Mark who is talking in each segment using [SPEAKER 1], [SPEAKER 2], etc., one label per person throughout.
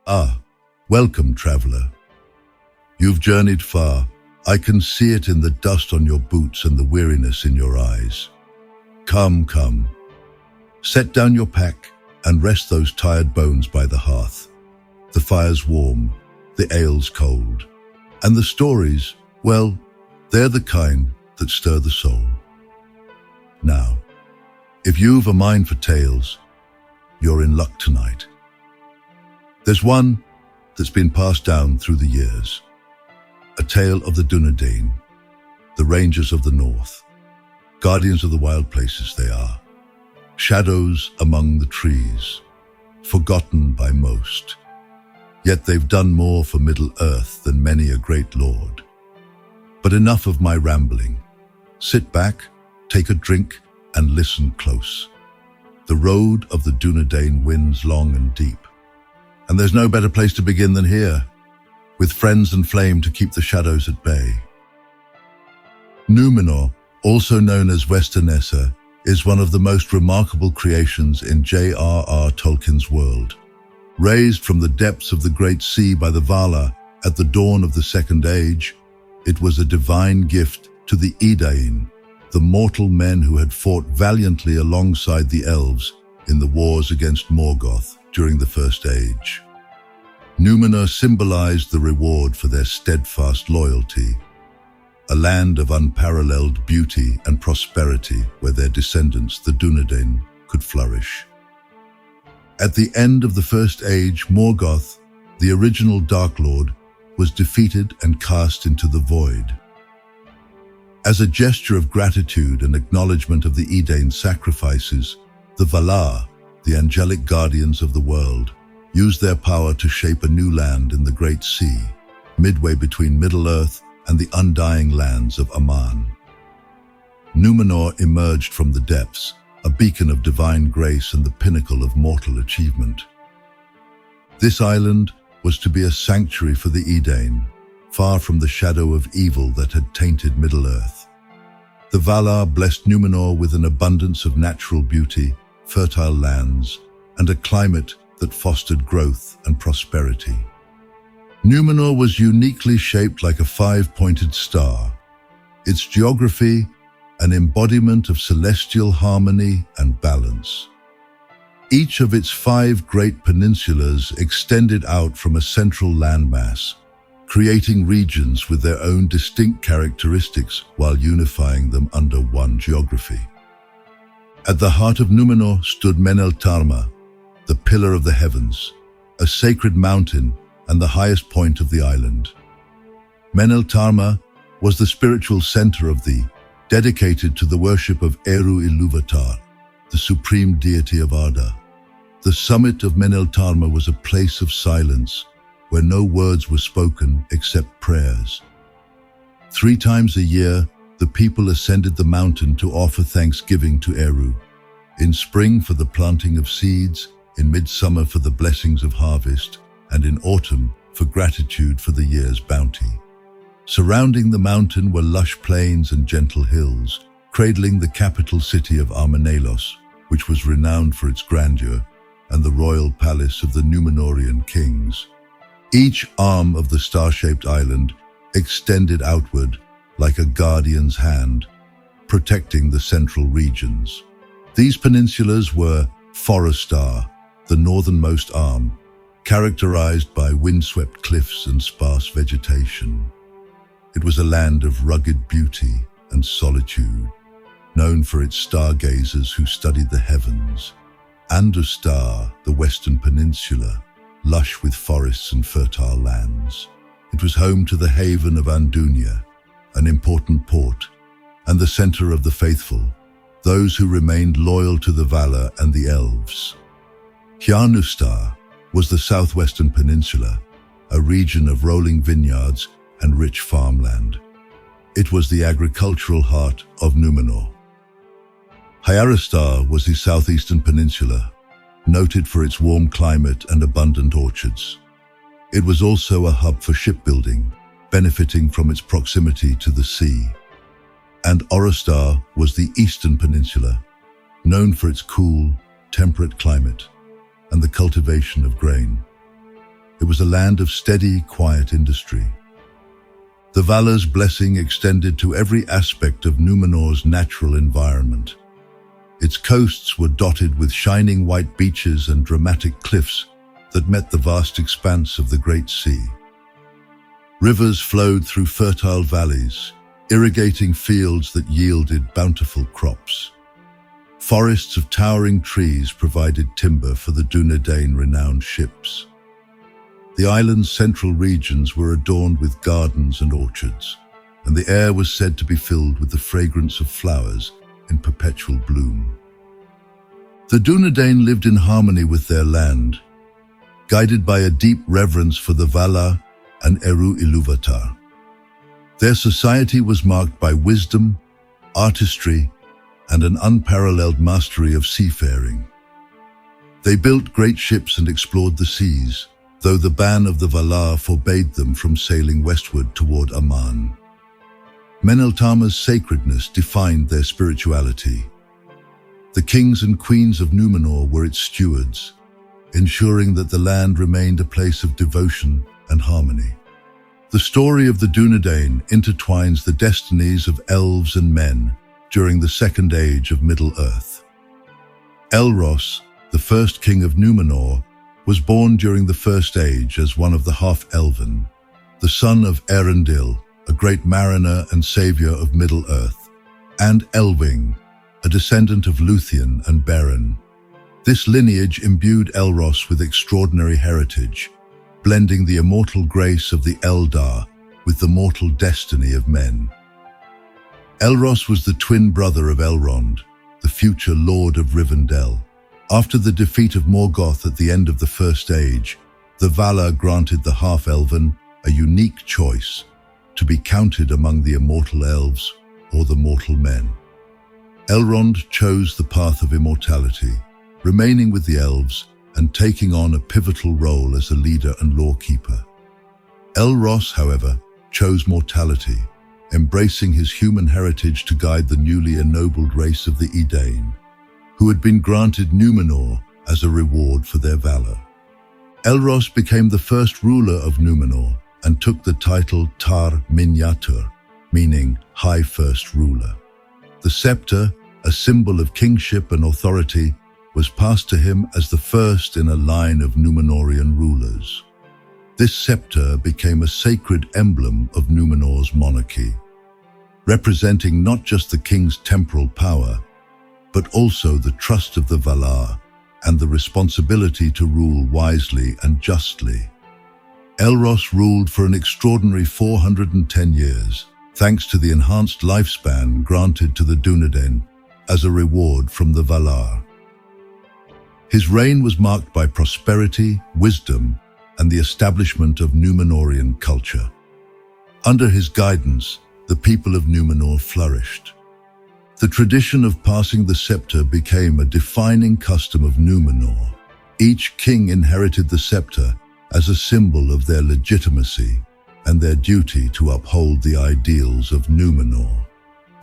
[SPEAKER 1] Ah, welcome, traveler. You've journeyed far. I can see it in the dust on your boots and the weariness in your eyes. Come. Set down your pack and rest those tired bones by the hearth. The fire's warm, the ale's cold, and the stories, well, they're the kind that stir the soul. Now, if you've a mind for tales, you're in luck tonight. There's one that's been passed down through the years. A tale of the Dunedain, the rangers of the north. Guardians of the wild places they are. Shadows among the trees, forgotten by most. Yet they've done more for Middle-earth than many a great lord. But enough of my rambling. Sit back, take a drink, and listen close. The road of the Dunedain winds long and deep. And there's no better place to begin than here, with friends and flame to keep the shadows at bay. Numenor, also known as Westernessa, is one of the most remarkable creations in J.R.R. Tolkien's world. Raised from the depths of the Great Sea by the Valar at the dawn of the Second Age, it was a divine gift to the Edain, the mortal men who had fought valiantly alongside the elves in the wars against Morgoth during the First Age. Numenor symbolized the reward for their steadfast loyalty, a land of unparalleled beauty and prosperity where their descendants, the Dunedain, could flourish. At the end of the First Age, Morgoth, the original Dark Lord, was defeated and cast into the void. As a gesture of gratitude and acknowledgement of the Edain sacrifices, the Valar, the angelic guardians of the world, used their power to shape a new land in the Great Sea, midway between Middle-earth and the undying lands of Aman. Numenor emerged from the depths, a beacon of divine grace and the pinnacle of mortal achievement. This island was to be a sanctuary for the Edain, far from the shadow of evil that had tainted Middle-earth. The Valar blessed Numenor with an abundance of natural beauty, fertile lands, and a climate that fostered growth and prosperity. Numenor was uniquely shaped like a five-pointed star, its geography an embodiment of celestial harmony and balance. Each of its 5 great peninsulas extended out from a central landmass, creating regions with their own distinct characteristics while unifying them under one geography. At the heart of Numenor stood Meneltarma, the pillar of the heavens, a sacred mountain and the highest point of the island. Meneltarma was the spiritual center of the, dedicated to the worship of Eru Ilúvatar, the supreme deity of Arda. The summit of Meneltarma was a place of silence, where no words were spoken except prayers. 3 times a year, the people ascended the mountain to offer thanksgiving to Eru, in spring for the planting of seeds, in midsummer for the blessings of harvest, and in autumn for gratitude for the year's bounty. Surrounding the mountain were lush plains and gentle hills, cradling the capital city of Armenelos, which was renowned for its grandeur, and the royal palace of the Numenorian kings. Each arm of the star-shaped island extended outward like a guardian's hand, protecting the central regions. These peninsulas were Forestar, the northernmost arm, characterized by windswept cliffs and sparse vegetation. It was a land of rugged beauty and solitude, known for its stargazers who studied the heavens. Andustar, the western peninsula, lush with forests and fertile lands. It was home to the haven of Andunia, an important port, and the center of the faithful, those who remained loyal to the Valar and the elves. Hjarnustar was the southwestern peninsula, a region of rolling vineyards and rich farmland. It was the agricultural heart of Numenor. Hjarðardar was the southeastern peninsula, noted for its warm climate and abundant orchards. It was also a hub for shipbuilding, benefiting from its proximity to the sea. And Orostar was the eastern peninsula, known for its cool, temperate climate and the cultivation of grain. It was a land of steady, quiet industry. The Valar's blessing extended to every aspect of Numenor's natural environment. Its coasts were dotted with shining white beaches and dramatic cliffs that met the vast expanse of the Great Sea. Rivers flowed through fertile valleys, irrigating fields that yielded bountiful crops. Forests of towering trees provided timber for the Dunedain renowned ships. The island's central regions were adorned with gardens and orchards, and the air was said to be filled with the fragrance of flowers in perpetual bloom. The Dunedain lived in harmony with their land, guided by a deep reverence for the Valar and Eru Ilúvatar. Their society was marked by wisdom, artistry, and an unparalleled mastery of seafaring. They built great ships and explored the seas, though the ban of the Valar forbade them from sailing westward toward Aman. Meneltama's sacredness defined their spirituality. The kings and queens of Numenor were its stewards, ensuring that the land remained a place of devotion and harmony. The story of the Dunedain intertwines the destinies of elves and men during the Second Age of Middle-earth. Elros, the first king of Numenor, was born during the First Age as one of the half-elven, the son of Erendil, a great mariner and savior of Middle-earth, and Elwing, a descendant of Luthien and Beren. This lineage imbued Elros with extraordinary heritage, blending the immortal grace of the Eldar with the mortal destiny of men. Elros was the twin brother of Elrond, the future Lord of Rivendell. After the defeat of Morgoth at the end of the First Age, the Valar granted the half-elven a unique choice to be counted among the immortal elves or the mortal men. Elrond chose the path of immortality, remaining with the elves and taking on a pivotal role as a leader and lawkeeper. Elros, however, chose mortality, embracing his human heritage to guide the newly ennobled race of the Edain, who had been granted Numenor as a reward for their valor. Elros became the first ruler of Numenor and took the title Tar Minyatur, meaning High First Ruler. The scepter, a symbol of kingship and authority, was passed to him as the first in a line of Numenorian rulers. This scepter became a sacred emblem of Numenor's monarchy, representing not just the king's temporal power, but also the trust of the Valar and the responsibility to rule wisely and justly. Elros ruled for an extraordinary 410 years, thanks to the enhanced lifespan granted to the Dunedain as a reward from the Valar. His reign was marked by prosperity, wisdom, and the establishment of Numenorian culture. Under his guidance, the people of Numenor flourished. The tradition of passing the scepter became a defining custom of Numenor. Each king inherited the scepter as a symbol of their legitimacy and their duty to uphold the ideals of Numenor.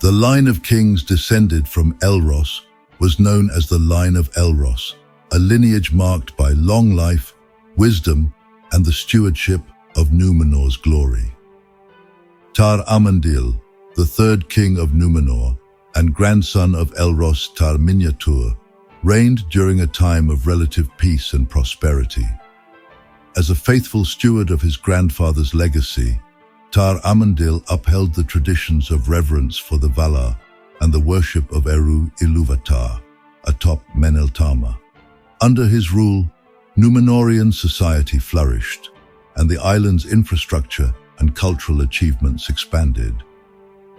[SPEAKER 1] The line of kings descended from Elros was known as the line of Elros, a lineage marked by long life, wisdom, and the stewardship of Numenor's glory. Tar Amandil, the third king of Numenor and grandson of Elros Tar Minyatur, reigned during a time of relative peace and prosperity. As a faithful steward of his grandfather's legacy, Tar Amandil upheld the traditions of reverence for the Valar and the worship of Eru Ilúvatar atop Meneltama. Under his rule, Numenorian society flourished, and the island's infrastructure and cultural achievements expanded.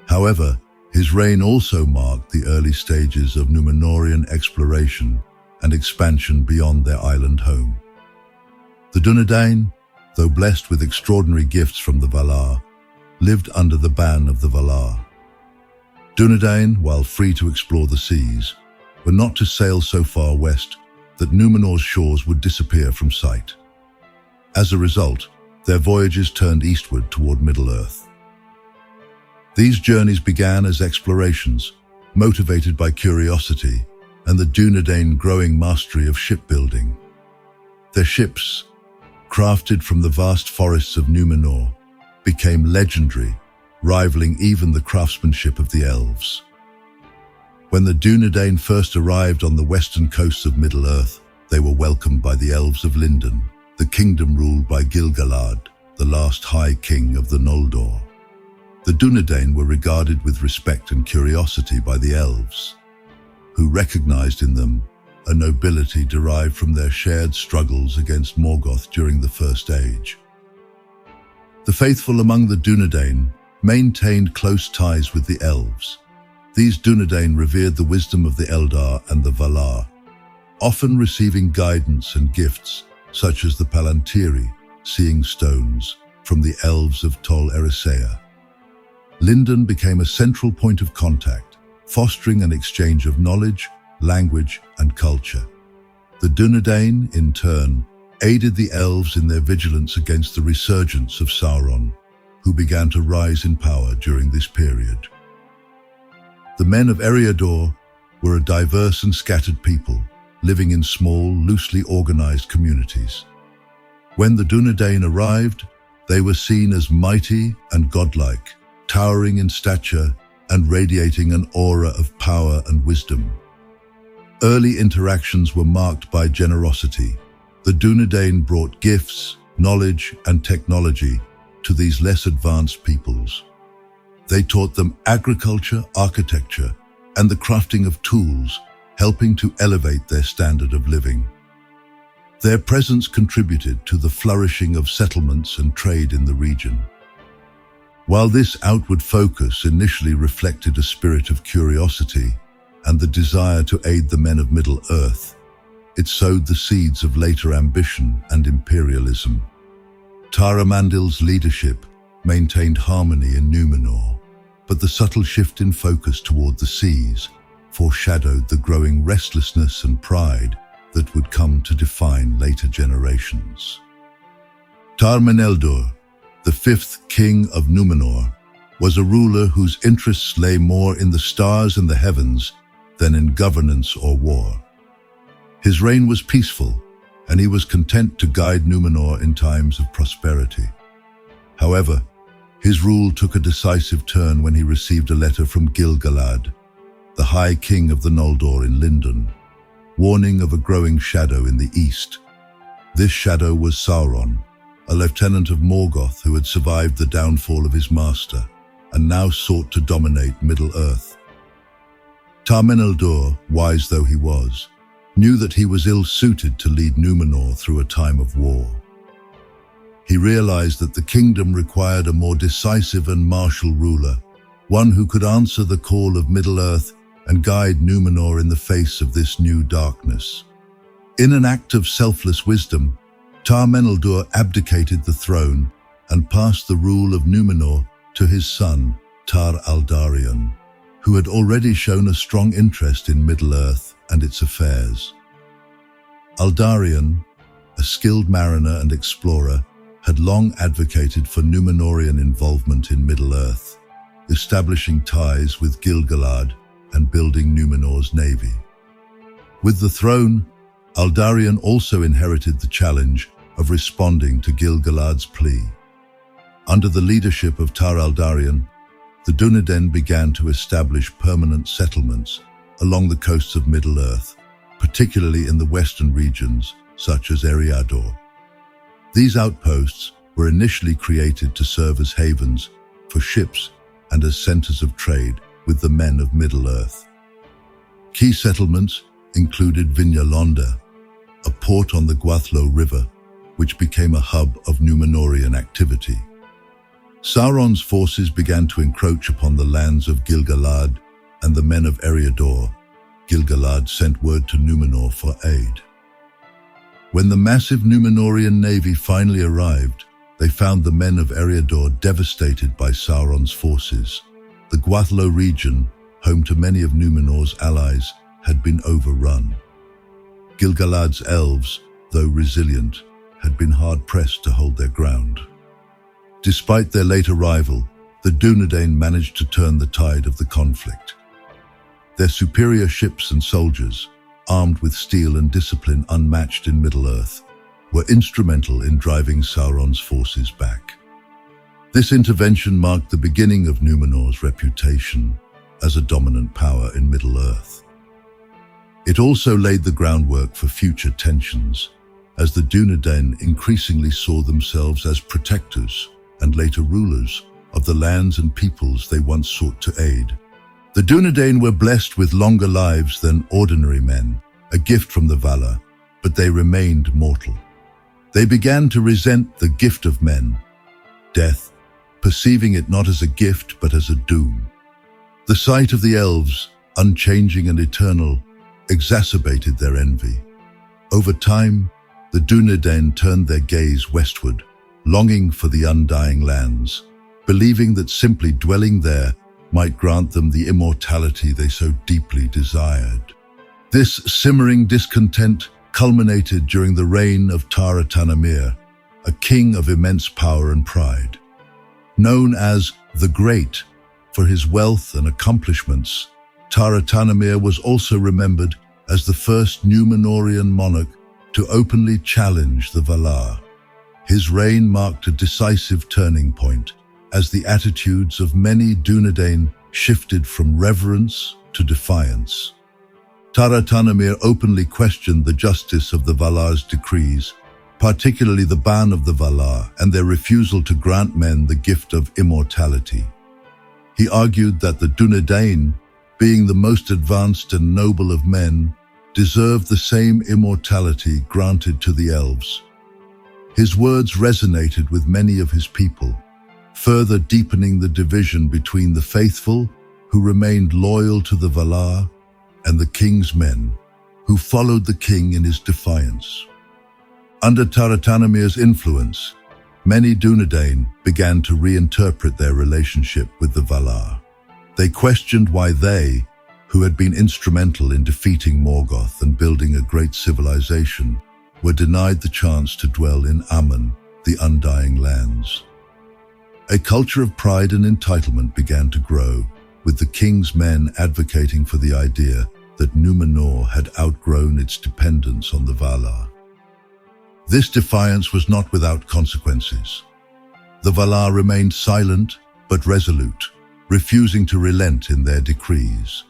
[SPEAKER 1] However, his reign also marked the early stages of Numenorian exploration and expansion beyond their island home. The Dunedain, though blessed with extraordinary gifts from the Valar, lived under the ban of the Valar. Dunedain, while free to explore the seas, were not to sail so far west that Numenor's shores would disappear from sight. As a result, their voyages turned eastward toward Middle-earth. These journeys began as explorations, motivated by curiosity and the Dunedain growing mastery of shipbuilding. Their ships, crafted from the vast forests of Numenor, became legendary, rivaling even the craftsmanship of the elves. When the Dunedain first arrived on the western coasts of Middle-earth, they were welcomed by the elves of Lindon, the kingdom ruled by Gil-galad, the last High King of the Noldor. The Dunedain were regarded with respect and curiosity by the elves, who recognized in them a nobility derived from their shared struggles against Morgoth during the First Age. The faithful among the Dunedain maintained close ties with the elves. These Dunedain revered the wisdom of the Eldar and the Valar, often receiving guidance and gifts such as the Palantiri, seeing stones, from the elves of Tol Eressëa. Lindon became a central point of contact, fostering an exchange of knowledge, language, and culture. The Dunedain, in turn, aided the elves in their vigilance against the resurgence of Sauron, who began to rise in power during this period. The men of Eriador were a diverse and scattered people, living in small, loosely organized communities. When the Dunedain arrived, they were seen as mighty and godlike, towering in stature and radiating an aura of power and wisdom. Early interactions were marked by generosity. The Dunedain brought gifts, knowledge, and technology to these less advanced peoples. They taught them agriculture, architecture, and the crafting of tools, helping to elevate their standard of living. Their presence contributed to the flourishing of settlements and trade in the region. While this outward focus initially reflected a spirit of curiosity and the desire to aid the men of Middle-earth, it sowed the seeds of later ambition and imperialism. Taramandil's leadership maintained harmony in Numenor, but the subtle shift in focus toward the seas foreshadowed the growing restlessness and pride that would come to define later generations. Tar-Meneldur, the fifth king of Numenor, was a ruler whose interests lay more in the stars and the heavens than in governance or war. His reign was peaceful, and he was content to guide Numenor in times of prosperity. However, his rule took a decisive turn when he received a letter from Gil-galad, the High King of the Noldor in Lindon, warning of a growing shadow in the east. This shadow was Sauron, a lieutenant of Morgoth who had survived the downfall of his master and now sought to dominate Middle-earth. Tar-Meneldur, wise though he was, knew that he was ill-suited to lead Numenor through a time of war. He realized that the kingdom required a more decisive and martial ruler, one who could answer the call of Middle-earth and guide Numenor in the face of this new darkness. In an act of selfless wisdom, Tar-Meneldur abdicated the throne and passed the rule of Numenor to his son, Tar-Aldarion, who had already shown a strong interest in Middle-earth and its affairs. Aldarion, a skilled mariner and explorer, had long advocated for Numenorian involvement in Middle-earth, establishing ties with Gil-galad and building Numenor's navy. With the throne, Aldarion also inherited the challenge of responding to Gil-galad's plea. Under the leadership of Tar-Aldarion, the Dunedain began to establish permanent settlements along the coasts of Middle-earth, particularly in the western regions such as Eriador. These outposts were initially created to serve as havens for ships and as centers of trade with the men of Middle-earth. Key settlements included Vinyalonda, a port on the Gwathlo River, which became a hub of Numenorian activity. Sauron's forces began to encroach upon the lands of Gil-galad and the men of Eriador. Gil-galad sent word to Numenor for aid. When the massive Numenorian navy finally arrived, they found the men of Eriador devastated by Sauron's forces. The Gwathlo region, home to many of Numenor's allies, had been overrun. Gil-galad's elves, though resilient, had been hard-pressed to hold their ground. Despite their late arrival, the Dunedain managed to turn the tide of the conflict. Their superior ships and soldiers, armed with steel and discipline unmatched in Middle-earth, were instrumental in driving Sauron's forces back. This intervention marked the beginning of Numenor's reputation as a dominant power in Middle-earth. It also laid the groundwork for future tensions, as the Dunedain increasingly saw themselves as protectors and later rulers of the lands and peoples they once sought to aid. The Dunedain were blessed with longer lives than ordinary men, a gift from the Valar, but they remained mortal. They began to resent the gift of men, death, perceiving it not as a gift but as a doom. The sight of the elves, unchanging and eternal, exacerbated their envy. Over time, the Dunedain turned their gaze westward, longing for the undying lands, believing that simply dwelling there might grant them the immortality they so deeply desired. This simmering discontent culminated during the reign of Tar-Atanamir, a king of immense power and pride. Known as the Great for his wealth and accomplishments, Tar-Atanamir was also remembered as the first Numenorian monarch to openly challenge the Valar. His reign marked a decisive turning point, as the attitudes of many Dunedain shifted from reverence to defiance. Tar-Atanamir openly questioned the justice of the Valar's decrees, particularly the ban of the Valar and their refusal to grant men the gift of immortality. He argued that the Dunedain, being the most advanced and noble of men, deserved the same immortality granted to the elves. His words resonated with many of his people, further deepening the division between the faithful, who remained loyal to the Valar, and the king's men, who followed the king in his defiance. Under Tar-Atanamir's influence, many Dunedain began to reinterpret their relationship with the Valar. They questioned why they, who had been instrumental in defeating Morgoth and building a great civilization, were denied the chance to dwell in Aman, the undying lands. A culture of pride and entitlement began to grow, with the king's men advocating for the idea that Numenor had outgrown its dependence on the Valar. This defiance was not without consequences. The Valar remained silent but resolute, refusing to relent in their decrees.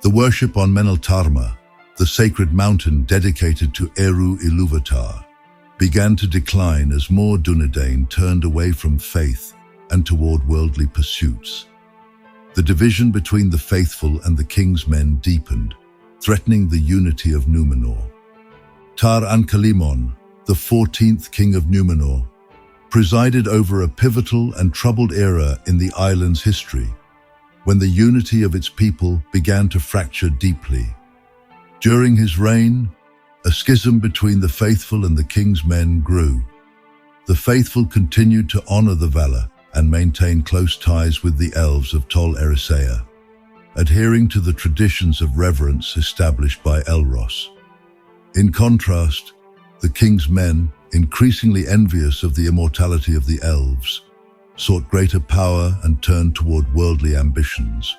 [SPEAKER 1] The worship on Meneltarma, the sacred mountain dedicated to Eru Ilúvatar, began to decline as more Dunedain turned away from faith and toward worldly pursuits. The division between the faithful and the king's men deepened, threatening the unity of Numenor. Tar-Ankalimon, the 14th king of Numenor, presided over a pivotal and troubled era in the island's history, when the unity of its people began to fracture deeply. During his reign, a schism between the faithful and the king's men grew. The faithful continued to honor the Valar and maintain close ties with the elves of Tol Eressëa, adhering to the traditions of reverence established by Elros. In contrast, the king's men, increasingly envious of the immortality of the elves, sought greater power and turned toward worldly ambitions,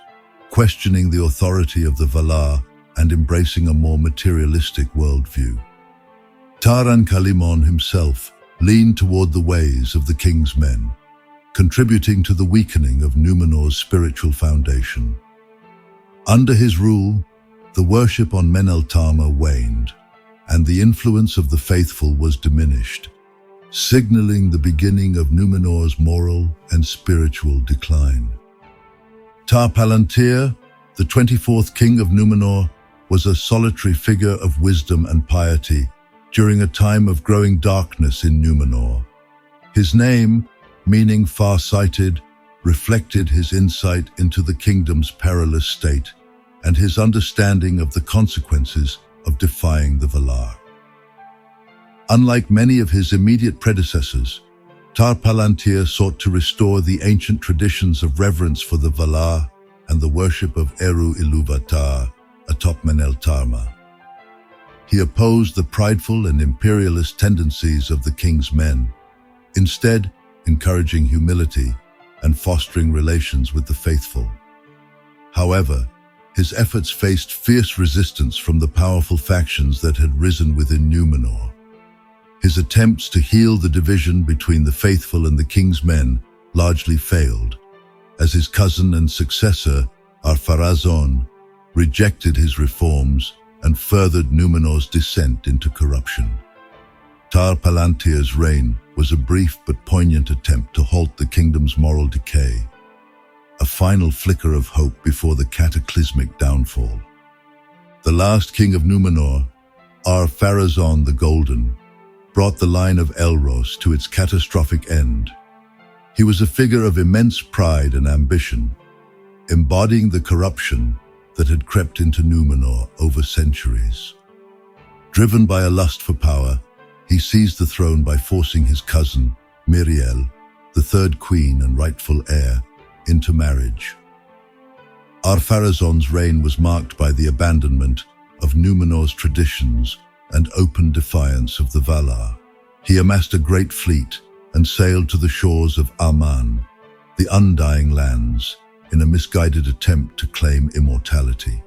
[SPEAKER 1] questioning the authority of the Valar and embracing a more materialistic worldview. Tar-Ankalimon himself leaned toward the ways of the king's men, contributing to the weakening of Numenor's spiritual foundation. Under his rule, the worship on Meneltarma waned, and the influence of the faithful was diminished, signaling the beginning of Numenor's moral and spiritual decline. Tar-Palantir, the 24th king of Numenor, was a solitary figure of wisdom and piety during a time of growing darkness in Numenor. His name, meaning far-sighted, reflected his insight into the kingdom's perilous state and his understanding of the consequences of defying the Valar. Unlike many of his immediate predecessors, Tar-Palantir sought to restore the ancient traditions of reverence for the Valar and the worship of Eru Ilúvatar atop Meneltarma. He opposed the prideful and imperialist tendencies of the king's men, instead encouraging humility and fostering relations with the faithful. However, his efforts faced fierce resistance from the powerful factions that had risen within Numenor. His attempts to heal the division between the faithful and the king's men largely failed, as his cousin and successor, Ar-Pharazôn, rejected his reforms and furthered Numenor's descent into corruption. Tar-Palantir's reign was a brief but poignant attempt to halt the kingdom's moral decay, a final flicker of hope before the cataclysmic downfall. The last king of Numenor, Ar-Pharazôn the Golden, brought the line of Elros to its catastrophic end. He was a figure of immense pride and ambition, embodying the corruption that had crept into Numenor over centuries. Driven by a lust for power, he seized the throne by forcing his cousin, Miriel, the third queen and rightful heir, into marriage. Ar-Pharazôn's reign was marked by the abandonment of Numenor's traditions and open defiance of the Valar. He amassed a great fleet and sailed to the shores of Aman, the Undying Lands, in a misguided attempt to claim immortality.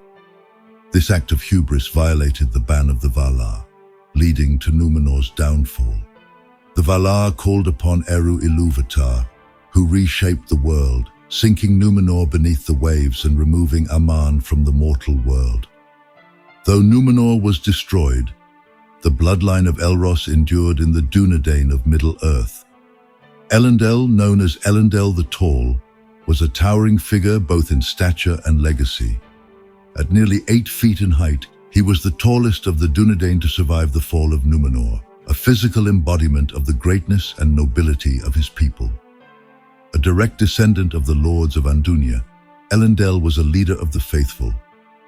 [SPEAKER 1] This act of hubris violated the ban of the Valar, leading to Numenor's downfall. The Valar called upon Eru Ilúvatar, who reshaped the world, sinking Numenor beneath the waves and removing Aman from the mortal world. Though Numenor was destroyed, the bloodline of Elros endured in the Dunedain of Middle-earth. Elendil, known as Elendil the Tall, was a towering figure both in stature and legacy. At nearly 8 feet in height, he was the tallest of the Dunedain to survive the fall of Numenor, a physical embodiment of the greatness and nobility of his people. A direct descendant of the lords of Andunia, Elendil was a leader of the faithful,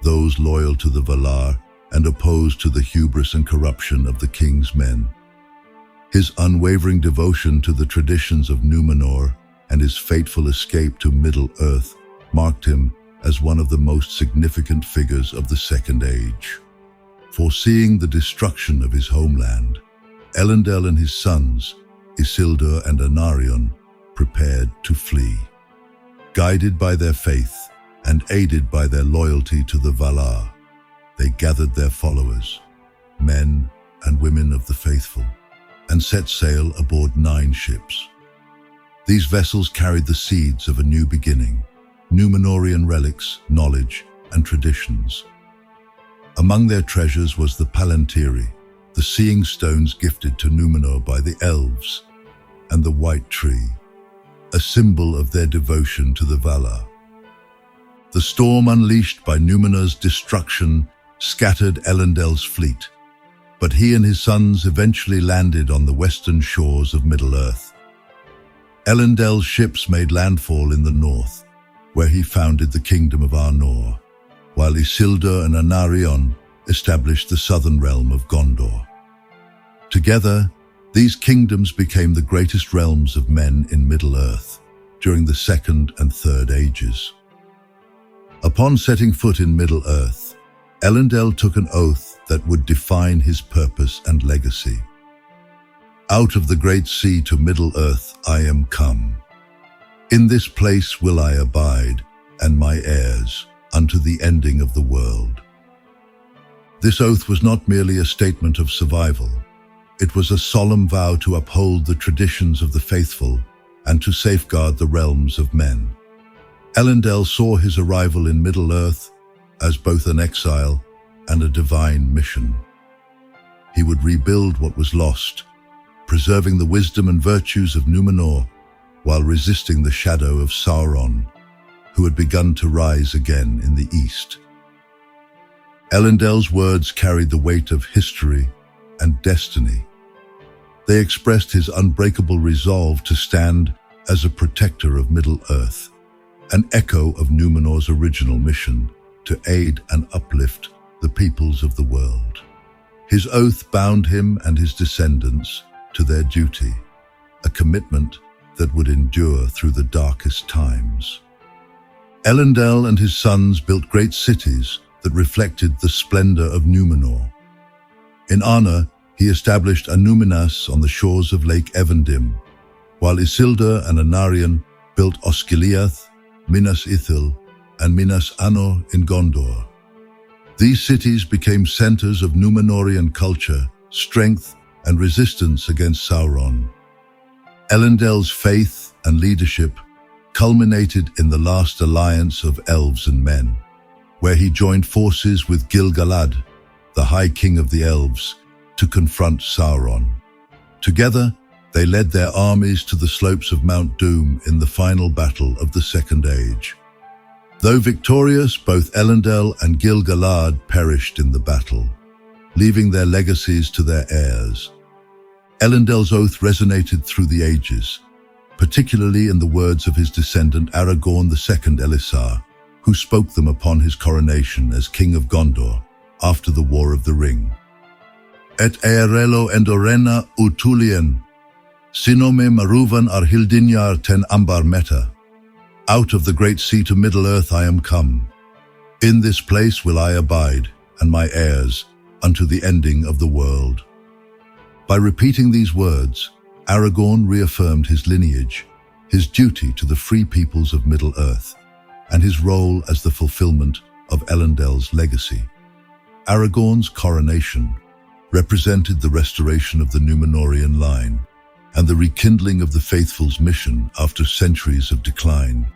[SPEAKER 1] those loyal to the Valar and opposed to the hubris and corruption of the king's men. His unwavering devotion to the traditions of Numenor and his fateful escape to Middle-earth marked him as one of the most significant figures of the Second Age. Foreseeing the destruction of his homeland, Elendil and his sons, Isildur and Anarion, prepared to flee. Guided by their faith and aided by their loyalty to the Valar, they gathered their followers, men and women of the faithful, and set sail aboard 9 ships. These vessels carried the seeds of a new beginning, Numenorian relics, knowledge, and traditions. Among their treasures was the Palantiri, the seeing stones gifted to Numenor by the elves, and the White Tree, a symbol of their devotion to the Valar. The storm unleashed by Numenor's destruction scattered Elendil's fleet, but he and his sons eventually landed on the western shores of Middle-earth. Elendil's ships made landfall in the north, where he founded the kingdom of Arnor, while Isildur and Anarion established the southern realm of Gondor. Together, these kingdoms became the greatest realms of men in Middle-earth during the Second and Third Ages. Upon setting foot in Middle-earth, Elendil took an oath that would define his purpose and legacy. Out of the great sea to Middle-earth I am come. In this place will I abide, and my heirs, unto the ending of the world. This oath was not merely a statement of survival. It was a solemn vow to uphold the traditions of the faithful and to safeguard the realms of men. Elendil saw his arrival in Middle-earth as both an exile and a divine mission. He would rebuild what was lost, preserving the wisdom and virtues of Numenor while resisting the shadow of Sauron, who had begun to rise again in the east. Elendil's words carried the weight of history and destiny. They expressed his unbreakable resolve to stand as a protector of Middle-earth, an echo of Numenor's original mission to aid and uplift the peoples of the world. His oath bound him and his descendants to their duty, a commitment that would endure through the darkest times. Elendil and his sons built great cities that reflected the splendor of Numenor. In honor, he established Annúminas on the shores of Lake Evendim, while Isildur and Anarion built Osgiliath, Minas Ithil, and Minas Anor in Gondor. These cities became centers of Númenórean culture, strength, and resistance against Sauron. Elendil's faith and leadership culminated in the last alliance of elves and men, where he joined forces with Gil-galad, the High King of the Elves, to confront Sauron. Together, they led their armies to the slopes of Mount Doom in the final battle of the Second Age. Though victorious, both Elendil and Gil-galad perished in the battle, leaving their legacies to their heirs. Elendil's oath resonated through the ages, particularly in the words of his descendant Aragorn II Elisar, who spoke them upon his coronation as King of Gondor after the War of the Ring. Et earelo endorena utulien, sinome maruvan arhildinyar ten ambar meta. Out of the great sea to Middle-earth I am come. In this place will I abide, and my heirs, unto the ending of the world. By repeating these words, Aragorn reaffirmed his lineage, his duty to the free peoples of Middle-earth, and his role as the fulfillment of Elendil's legacy. Aragorn's coronation represented the restoration of the Numenorian line and the rekindling of the faithful's mission after centuries of decline.